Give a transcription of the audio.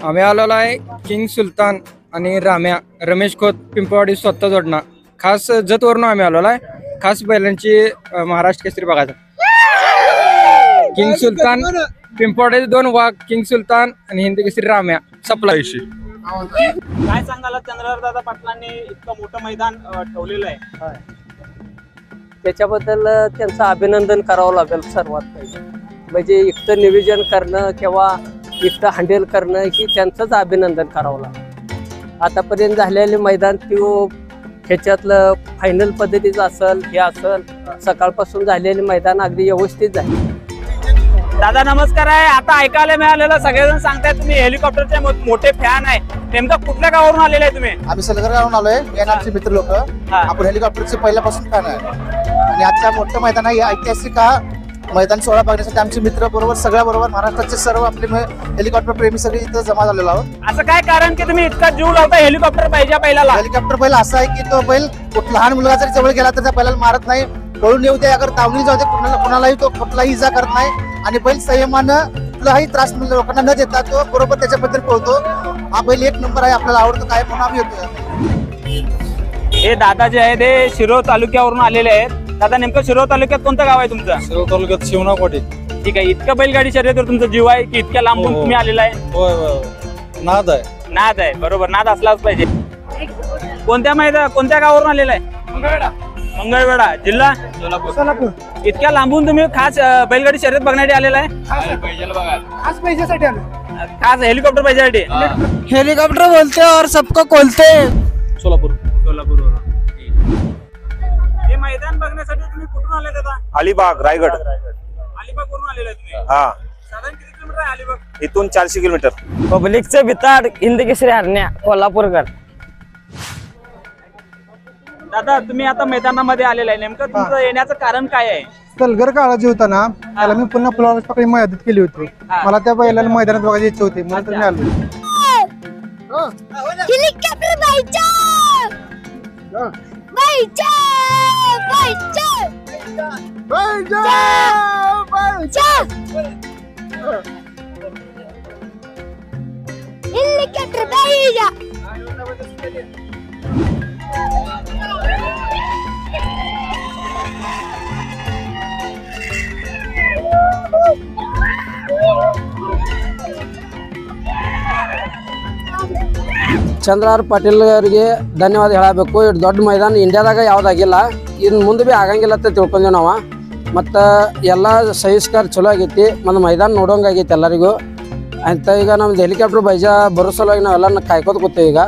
आम्ही आलेलो आहे किंग सुलतान आणि राम्या रमेश खोत पिंपवाडी स्वतः जोडणा खास जतवरून आम्ही आलेलो आहे खास बैलांची महाराष्ट्र केसरी बघायचा किंग सुलतान पिंपवाडी 2 वाघ किंग सुलतान आणि हिंदी केसरी राम्या सप्लाय काय सांगाल चंद्रहार दादा पाटलांनी इतकं मोठं मैदान ठेवलेलं आहे त्याच्याबद्दल त्यांचं अभिनंदन करावं लागेल सर्वात पहिले म्हणजे इतकं नियोजन करणं किंवा इतकं हँडल करणं ही त्यांचंच अभिनंदन करावं लागेल आतापर्यंत झालेले मैदान तो ह्याच्यातलं फायनल पद्धतीचं असेल हे असेल सकाळपासून झालेले मैदान अगदी व्यवस्थित झाले दादा नमस्कार आहे आता ऐकायला मिळालेलं सगळेजण सांगताय तुम्ही हेलिकॉप्टरचे मोठे फॅन आहे नेमकं कुठल्या गावावरून आलेले आहे तुम्ही आम्ही सलगरगावरून आलोय येणारचे मित्र लोक आपण हेलिकॉप्टरचे पहिल्यापासून फॅन आहे आणि आजच्या मोठं मैदान आहे ऐतिहासिक हा मैदान सोहळा बघण्यासाठी आमचे मित्र बरोबर सगळ्या बरोबर महाराष्ट्राचे सर्व आपले हेलिकॉप्टर प्रेमी सगळे इथं जमा झालेलो आहोत असं काय कारण की तुम्ही इतका जीव लावता हेलिकॉप्टर पाहिजे पहिल्याला हेलिकॉप्टर बैल असा आहे की तो बैल लहान मुलगा जरी जवळ गेला तर त्या बैलाला मारत नाही पळून येऊ दे अगर तावणी जाऊ दे कुणालाही तो कुठलाही इजा करत नाही आणि बैल संयमानं कुठलाही त्रास लोकांना न देता तो बरोबर त्याच्याबद्दल पळतो हा बैल एक नंबर आहे आपल्याला आवडतो काय म्हणून आम्ही येतो हे दादा जे आहे ते शिरोळ तालुक्यावरून आलेले आहेत दादा नेमकं शिरोळ तालुक्यात कोणतं गाव आहे तुमचं शिरोळ तालुक्यात शिवनाकोटे ठीक आहे इतकं बैलगाडी शर्यतीवर तुमचा जीव आहे की इतक्या लांबून तुम्ही आलेला आहे होय नाद आहे नाद आहे बरोबर नाद असलाच पाहिजे कोणत्या गावावरून आलेला आहे मंगळवेढा जिल्हा सोलापूर इतक्या लांबून तुम्ही खास बैलगाडी शर्यत बघण्यासाठी आलेला आहे खास पैशासाठी आलो खास हेलिकॉप्टर पाहिजे हेलिकॉप्टर बोलते और सबको खोलते सोलापूर हे मैदान बघण्यासाठी तुम्ही कुठून आले दादा अलिबाग रायगड अलिबाग वरून आलेला आहे तुम्ही हा साधारण किती किलोमीटर आहे अलिबाग इथून 400 किलोमीटर पब्लिकचं भिताड हिंदी केसरी हरण्या कोल्हापूरकर दादा तुम्ही आता मैदानामध्ये आलेला आहे नेमकं तुमचं येण्याचं कारण काय आहे सलगर काळाची होता ना त्याला मी पुन्हा फ्लॉवर्स पकडून मदत केली होती मला त्या बैलाला मैदानात बघायची इच्छा होती म्हणून तर मी आलो हेलिकॉप्टर हेलिकॉप्टर बाईजा ಚಂದ್ರಹಾರ್ ಪಾಟೀಲ್ ಅವರಿಗೆ ಧನ್ಯವಾದ ಹೇಳಬೇಕು ಇಷ್ಟು ದೊಡ್ಡ ಮೈದಾನ ಇಂಡಿಯಾದಾಗ ಯಾವುದಾಗಿಲ್ಲ ಇನ್ನು ಮುಂದೆ ಭೀ ಆಗಂಗಿಲ್ಲ ಅಂತ ತಿಳ್ಕೊಂಡ್ವಿ ನಾವು ಮತ್ತು ಎಲ್ಲ ಸಹಿಸ್ಕಾರ ಚಲೋ ಆಗೈತಿ ಮತ್ತು ಮೈದಾನ ನೋಡೋಂಗಾಗೈತಿ ಎಲ್ಲರಿಗೂ ಅಂತ ಈಗ ನಮ್ದು ಹೆಲಿಕಾಪ್ಟರ್ ಬೈಜಾ ಬರೋ ಸಲುವಾಗಿ ನಾವೆಲ್ಲ ಕಾಯ್ಕೋತ ಕೂತೇವೆ ಈಗ